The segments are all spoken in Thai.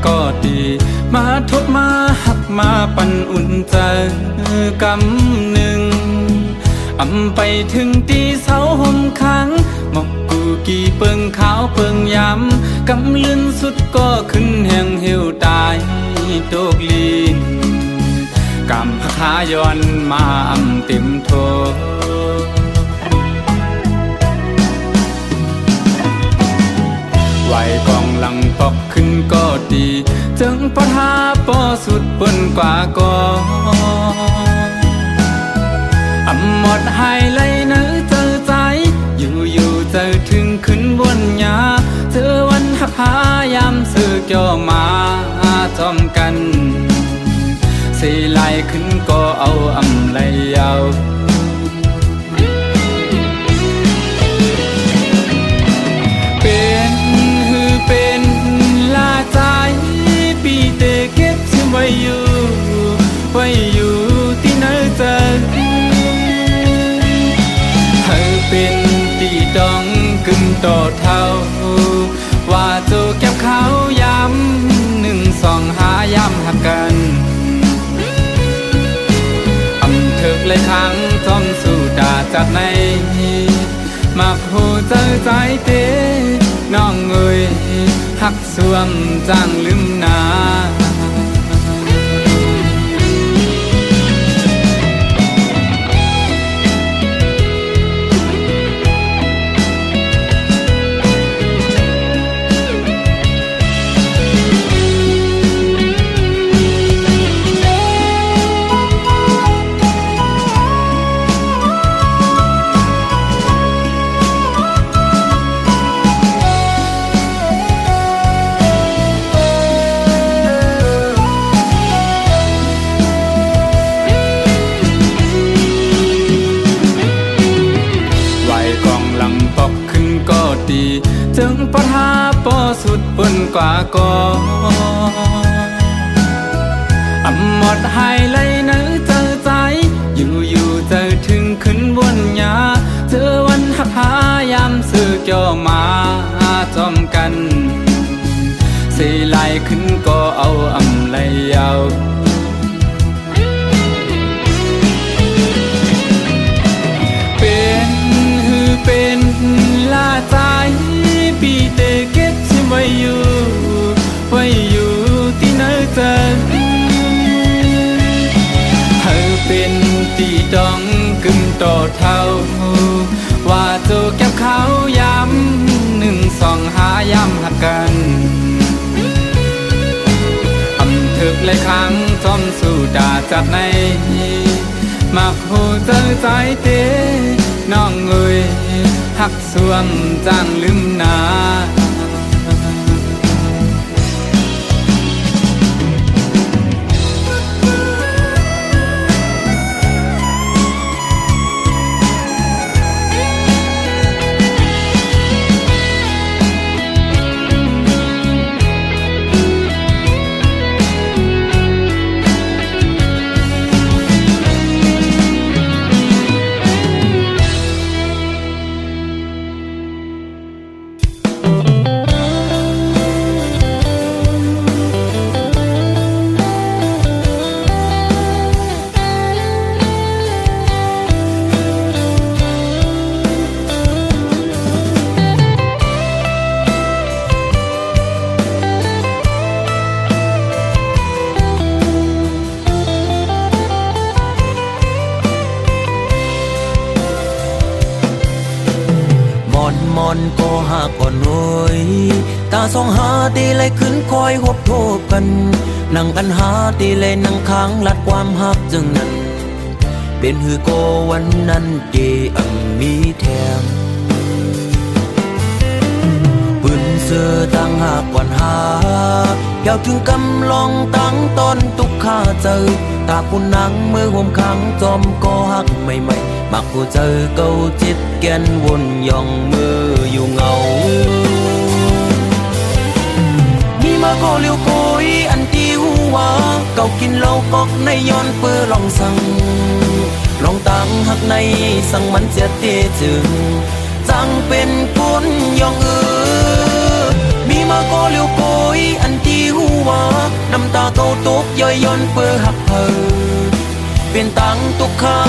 ก็ดีมาทบมาหักมาปั่นอุ่นใจกำหนึ่งอำไปถึงตีเสาห่มค้างหมอกกูกี่เปิงขาวเปิงยำกำลื่นสุดก็ขึ้นแห่งเหี่ยวตายโตกลีนกำพขายอนมาอำเต็มโทไหวกองหลังปอกขึ้นก็ดีจึงปะทาปอสุดบนกว่าก็อำหมดหายเลยเนื้อเจอใจอยู่เจอถึงขึ้นบนยาเจอวันหักหายามสื่อเกี่ยวมาจอมกันสีไหลขึ้นก็เอาอำเลยเอาเป็นลาใจปีเตเก็บชิมไว้อยู่ที่เนื้อเจอเธอเป็นตีดองกึ่งต่อเท่าว่าโจเก็บเขาย้ำ1 2 5ย้ำหักกันอำเถิกเลยครั้งจอมสู่ด่าจากในมักหูเจอใจเตน้องเอ้ยหักสวมจางลืมนาจึงปะทาปอสุดบนกว่าก็อำหมดหายเลยเนื้อเจอใจอยู่เจอถึงขึ้นบนยาเจอวันหักหายามสื่อเกี่ยวมาจอมกันสีไหลขึ้นก็เอาอำเลยเอาเป็นลาใจปีเตเก็บชิมไว้อยู่ที่เนื้อเจอเธอเป็นตีดองกึ่งต่อเท่าว่าโจเก็บเขาย้ำ1 2 5ย้ำหักกันอำเถิกเลยครั้งจอมสู่ด่าจากในมักหูเจอใจเตน้องเอ้ยหักสวมจางลืมนาก็หากก่อนหน่อยตาสองหาตีเลยขึ้นคอยหบโทบกันนั่งกันหาตีเลยนั่งค้างลัดความหักจึงนั้นเป็นหือโกวันนั้นเกอังมีแถมปืนเสือตั้งหากก่อนหาเกี่ยวถึงกำลองตั้งตอนตุกข้าเจอตาปุ่นนังมือห่มค้างจอมก็หักใหม่ๆมักผู้เจอเก่าจิตแกนวนย่องมืออยู่เงามีมาก็เลี้ยวโกยอันที่หัวเก่ากินเหล้ากอกในย้อนเปื้อลองสั่งลองตั้งหักในสั่งมันเสียเตจึงจังเป็นคนย่องมีมาก็เลี้ยวโกยอันที่หัว น้ำตาเขาตกย่อยย่อนเปื้อหักเธอเป็นตังตุกข้า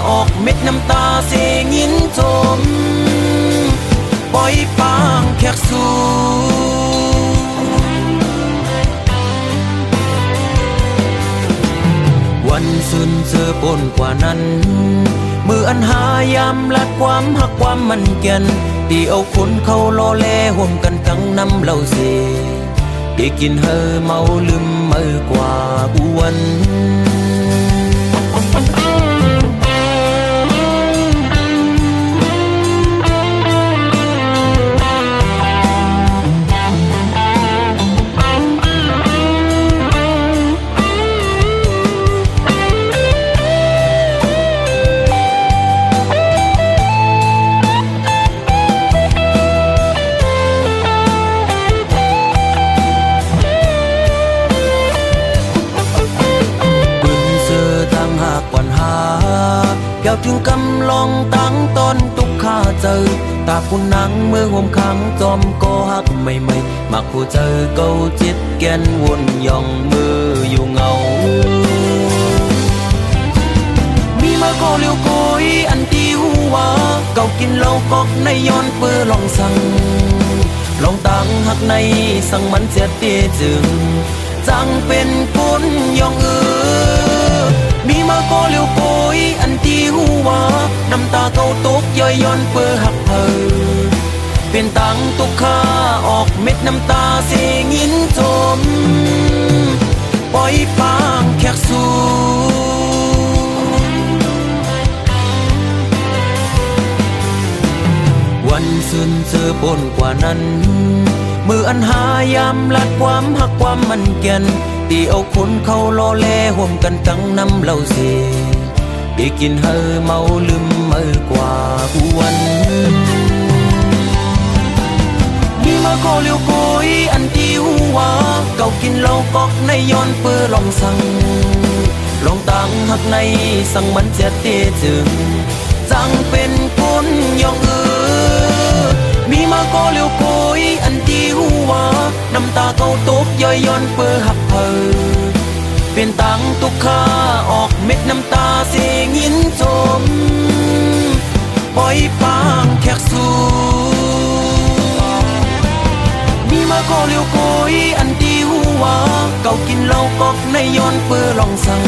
ออกเม็ดน้ำตาเสียงินจมปล่อยปางแขกสู่วันสุนเจอปนกว่านั้นมืออันหายามลัดความหักความมันเกียนที่เอาคนเขาล้อแลห่วมกันทั้งน้ำเหล่าเสได้กินเฮอเมาลืมเมื่อกว่าอ้วนเกี่ยวถึงกำลองตั้งตอนตุกข้าเจอตาคุณนังเมื่อห่มขังจอมก็หักไม่มักผู้เจอเก้าจิตแกนวนย่องมืออยู่เงามีมาก็เลี้ยวโกยอันที่หัวเก่ากินเหล้ากอกในย้อนเปื้อลองสั่งลองตั้งหักในสั่งมันเสียเตจึงจังเป็นคนย่องมีมาก็เลี้ยวโกยอันที่หัวน้ำตาเขาตกย่อยย่อนเปื้อหักเธอเป็นตังตุกข้าออกเม็ดน้ำตาเสียงินจมปล่อยปางแขกสู่วันสุนเจอปนกว่านั้นมืออันหายามลัดความหักความมันเกียนที่เอาคนเขาล้อแลห่วมกันทั้งน้ำเหล่าเสได้กินเฮอเมาลืมเมื่อกว่าอ้วนมีมาก็เลี้ยวโกยอันที่หัวเก่ากินเหล้ากอกในย้อนเปื้อลองสั่งลองตั้งหักในสั่งมันเสียเตจึงจังเป็นคนย่องมีมาก็เลี้ยวโกยอันที่หัวน้ำตาเขาตกย่อยย่อนเปื้อหักเธอเป็นตังตุกข้าออกเม็ดน้ำตาเสียงินจมปล่อยปางแขกสู่มีมาก็เลี้ยวโกยอันที่หัวเก่ากินเหล้ากอกในย้อนเปื้อลองสั่ง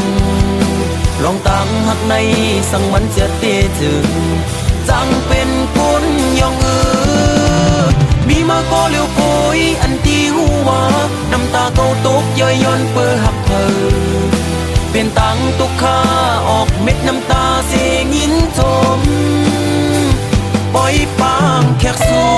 ลองตั้งหักในสั่งมันเสียเตจึงจังเป็นคนย่องมีมาก็เลี้ยวโกยอันที่หัวน้ำตาเขาตกย่อยย่อนเปื้อหักเธอเป็นตังตุกข้าออกเม็ดน้ำตาเสียงินจมปล่อยปางแขกสู่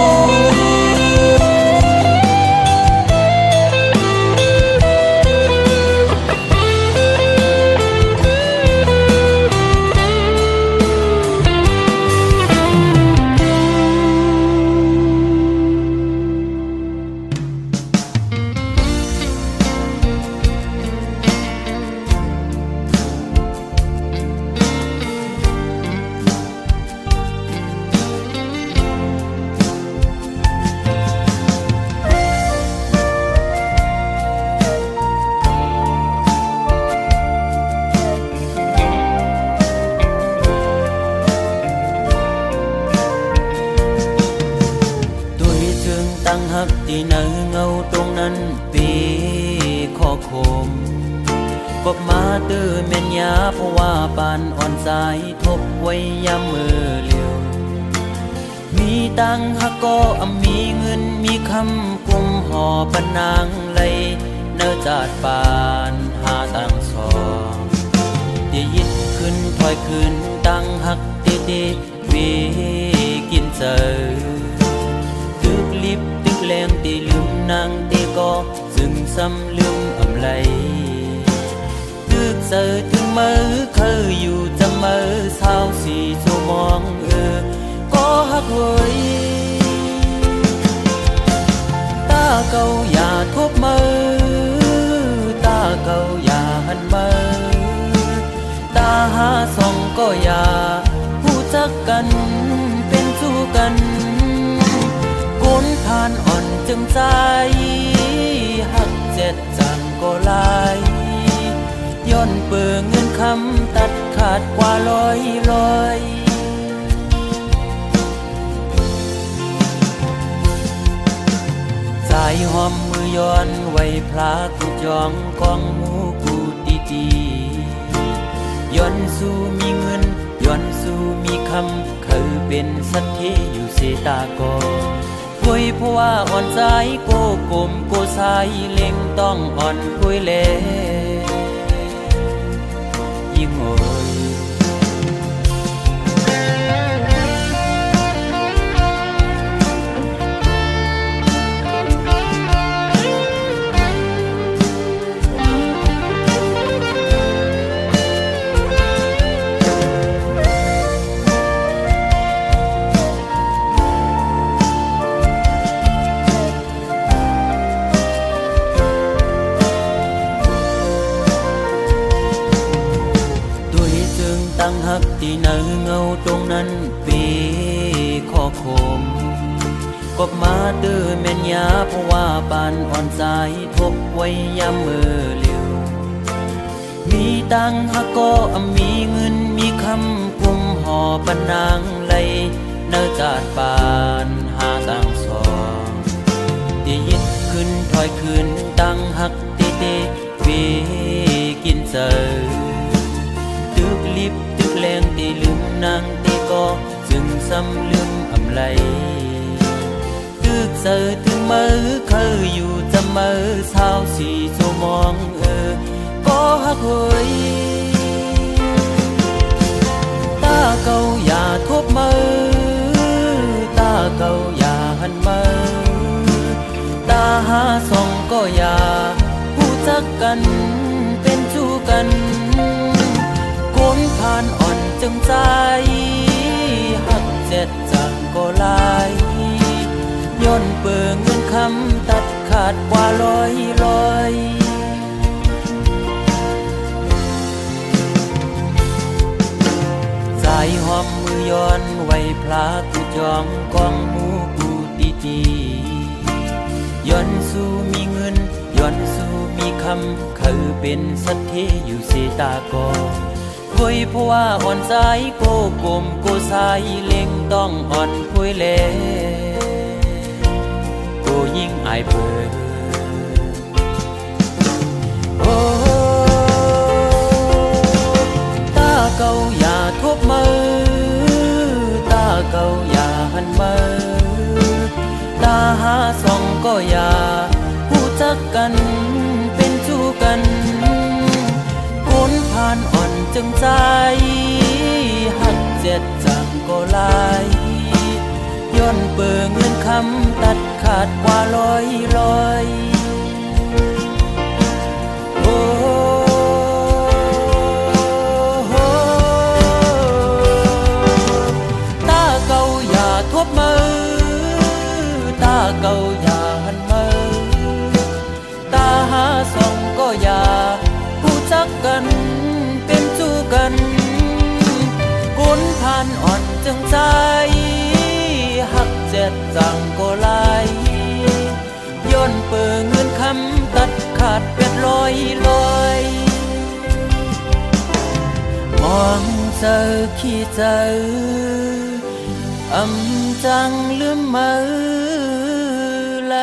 หักที่เนื้อเงาตรงนั้นปีขอคมกบมาตื้อเม่นยาเพราะว่าปานอ่อนสายทบไว้ยามมือเลี้ยวมีตังหักก็มีเงินมีคำกุมห่อปนางไหลเนื้อจาดปานหาตังสองที่ยิดขึ้นถอยขึ้นตังหักตีดีวีกินเจอตึกลิบตึกแรงตีลืมนางตีก็ซึ่งซ้ำลืมอำไลตึกเจอถึงมือเคยอยู่จะมือเศร้าสีชั่วมองก็หักเว้ยตาเก่าอย่าทบมือตาเก่าอย่าหันมือตาหาส่องก็อย่าผู้จักกันเป็นสู้กันก้นผ่านอ่อนจึงใจหักเจ็ดจังก็ ก็หลายย้อนเปิงเงินคำตัดขาดกว่าร้อยสายหอมมือย้อนไว้พระกูจองกองหมูกูดีๆย้อนสู่มีเงินย้อนสู่มีคำเคยเป็นสัตทีอยู่เสตากอคุยเพราะว่าอ่อนใจโกกลมโกสายเล็งต้องอ่อนคุยเลยิ่งโอยตั้งหักที่เนื้อเงาตรงนั้นปีข้อคมกบมาเตือแม่นยาเพราะว่าปานอ่อนสายทบไว้ยามมือเลี้ยวมีตังหักก็มีเงินมีคำกุมห่อปนนางไหลเนื้อจาดปานหาต่างสองที่ยิดขึ้นถอยขึ้นตั้งหักเตเตวีกินเจอตึกลิบตึกแรงตีลืมนางตีก็จึงซ้ำลืมอำไลตึกเสือถึงมือเคยอยู่จะมือเช้าสี่ชั่วโมงก็หักเฮยตาเก่าอย่าทบมือตาเก่าอย่าหันมือตาหาส่องก็อย่าผู้จักกันเป็นชู้กันคนผ่านอ่อนจึงใจหักเจ็ดจังก็ลายย้อนเปิงเงินคำตัดขาดกว่าร้อยสายหอมมือย้อนไว้พระกูจองกองหมูกูดีๆย้อนสู่มีเงินย้อนสู่มีคำคือเป็นสัตทีอยู่เสตากอคุยเพราะว่าอ่อนใจโกกลมโกสายเล็งต้องอ่อนคุยเลโกยิ่งอายเปิดโอ้ตาเก่าอย่าทบมือตาเก่าอย่าหันมือตาหาส่องก็อย่าผู้จักกันเป็นชู้กันคนผ่านอ่อนจึงใจหักเจ็ดจังก็ลายย้อนเปิงเงินคำตัดขาดกว่าร้อยโอ้ตาเก่าอย่าทบมือตาเก่าอย่าหันมือตาหาส่องก็อย่าผู้จักกันเป็นชู้กันคนผ่านอ่อนจึงใจหักเจ็ดจังก็ลายย้อนเปิงเงินคำตัดขาดเป็ดร้อยมองเจอขี้เจอจังลืมมือไหล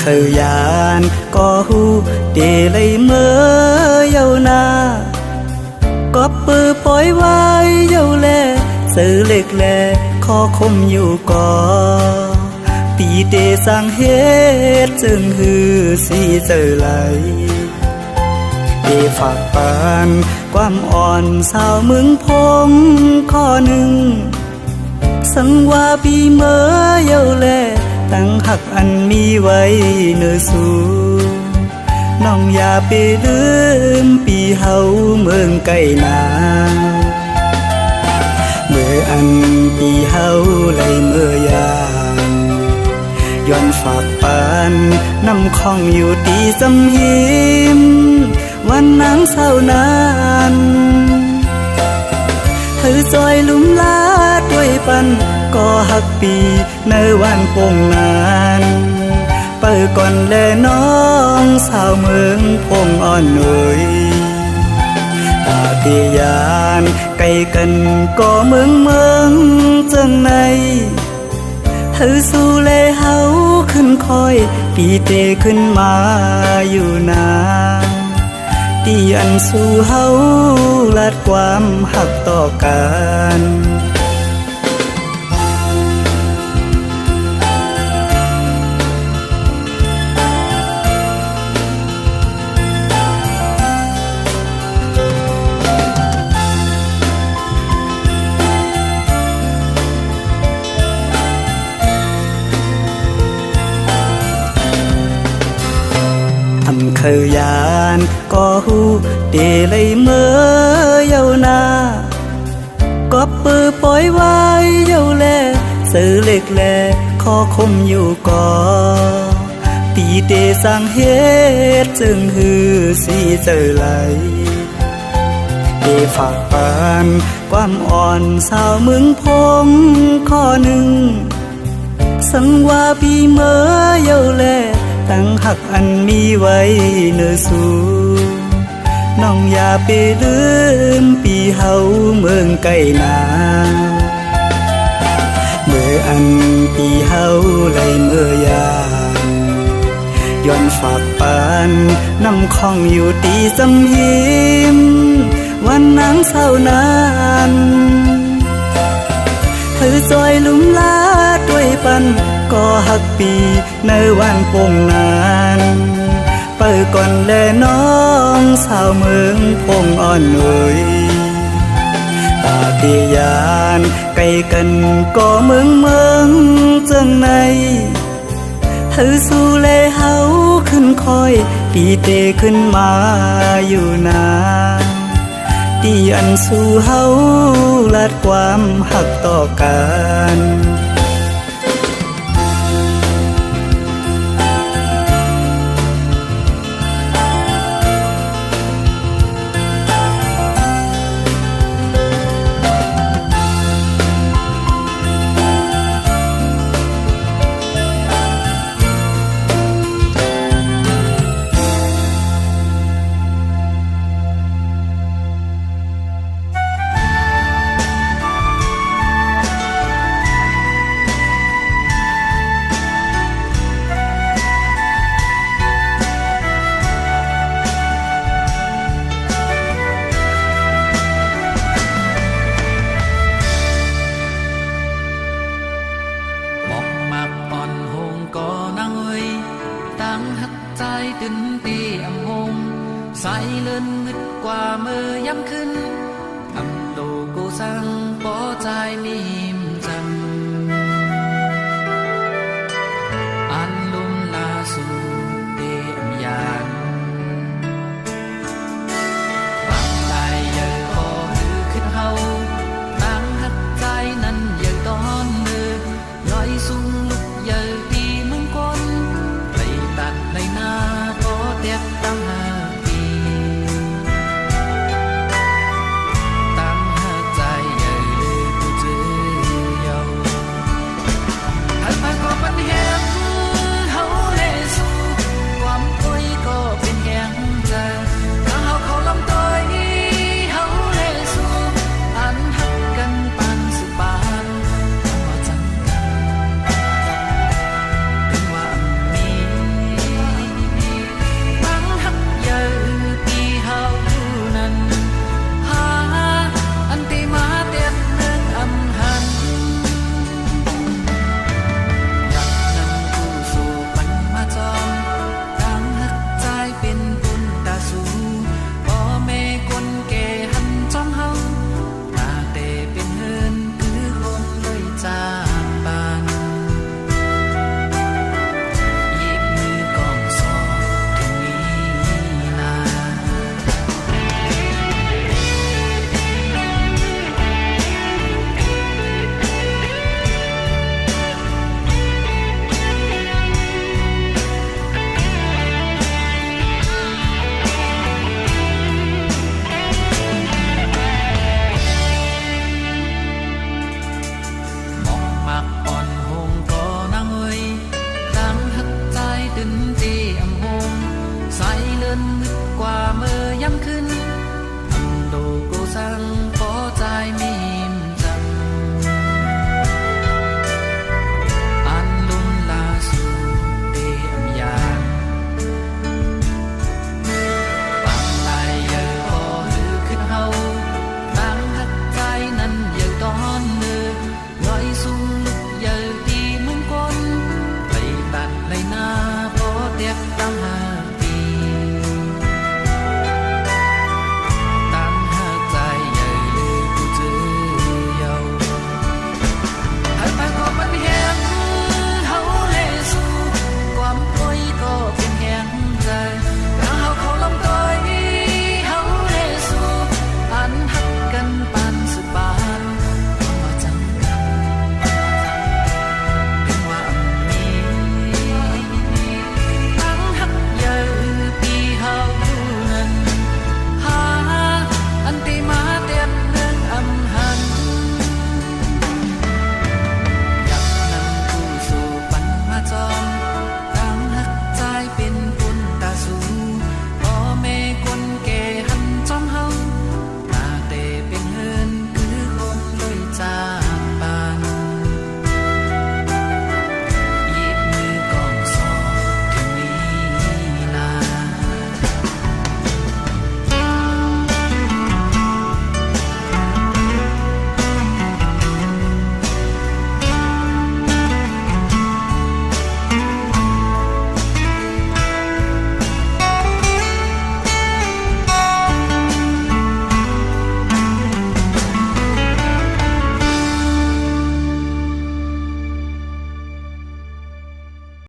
เคยยานก็หูเดเลยเมื่อเยานาก็ปือปล่อยไว้เยาแลซื้อเล็กแลขอคมอยู่ก่อปีเดสั่งเฮ็ดจึงหือสีเจอไหลเดฝากปานความอ่อนสาวมึงพงข้อหนึ่งสังว่าปีเมื่อเยาแลตั้งหักอันมีไว้เนื้อสู่น้องอย่าไปลืมปีเฮาเมือง ไก่นาเมื่ออันปีเฮาไหลเมื่อยามย้อนฝากปานน้ำคองอยู่ตีสำหิมวันนางเศร้านานเธอซอยลุ่มลาด้วยปันก็หักปีในวันโป่งนานเปิดก่อนแลน้องสาวเมืองพงอ่อนหน่อยตาเตียานไกลกันก็เมืองจังในเธอสู้เลเฮาขึ้นคอยปีเตขึ้นมาอยู่นาตีอันสู้เฮาลัดความหักต่อกันเคยยานก็หูเดเลยเมื่อเยานาก็ปือปล่อยไว้เยาแลสื่อเล็กแลขอคมอยู่ก่อตีเดสร้างเหตุจึงหือสีเจอไหลเดฝากปานความอ่อนสาวมึงพงข้อหนึ่งสังว่าปีเมื่อเยาแลตั้งหักอันมีไว้เนื้อสู่น้องอย่าไปลืมปีเฮาเมืองไก่นาเมื่ออันปีเฮาไหลเมื่อยามย้อนฝากปานน้ำคองอยู่ตีสำหิมวันนางเศร้านานเธอซอยลุ่มลาด้วยปันก็หักปีในวันโป่งนานเปิดก่อนแลน้องสาวเมืองพงอ่อนหน่อยตาเตียานไกลกันก็เมืองจังในเธอสู้เลเฮาขึ้นคอยปีเตขึ้นมาอยู่นาตีอันสู้เฮาลัดความหักต่อกันตื่นตีอำหงใส่เลินนึกกว่าเมื่อย้ำขึ้นอำโลกูสั่งบ่ใจมี